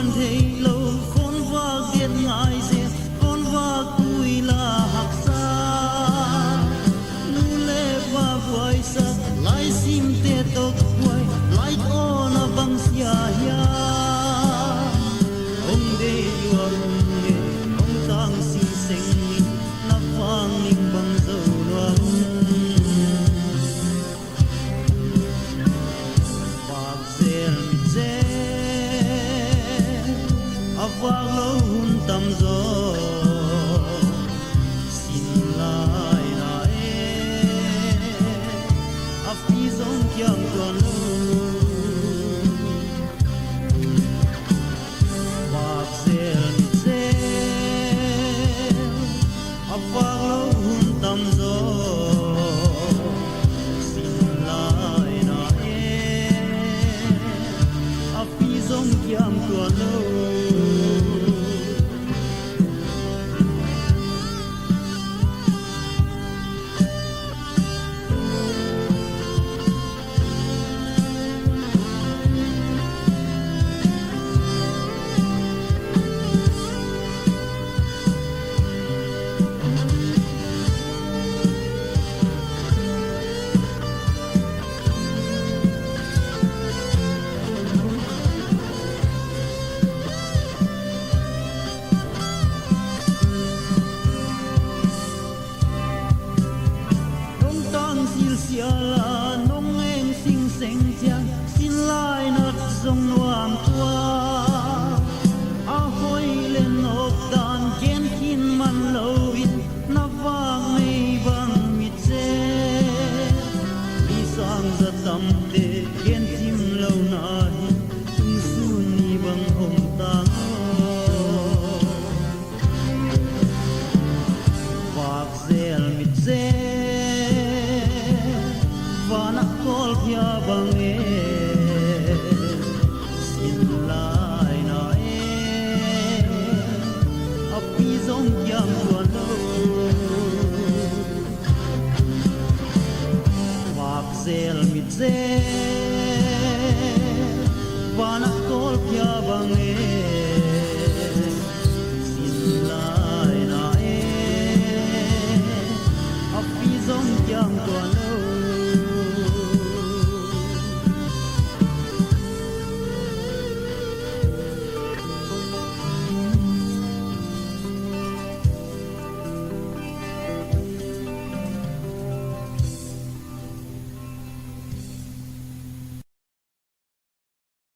con thấy lâu con và biết ngại dệt con và cùi là hạc sa nu lê và vui sa lại sim te tóc vui lại on a bang sia ya ông đây vừa ông tang si sinh na vang ning bang dâu loang bạc zel mi zel avang lo hun tam zo sin lai na afi zong kyang tuan lo bạc zel mi zel avang lo hun tam zo sin lai na afi zong kyang tuan lo la nong eng sing seng chiang xin lai nat zong nuam tua a hoi lên ốc dan gen kin man lo in na vang mei bang mi che mi sang za tam te gen tim lo na hi tung su ni bang hong tang vak zel mi che vana kol pia bang sin lai na api zong kyang tuan lo vak zel mit zel vana kol pia bang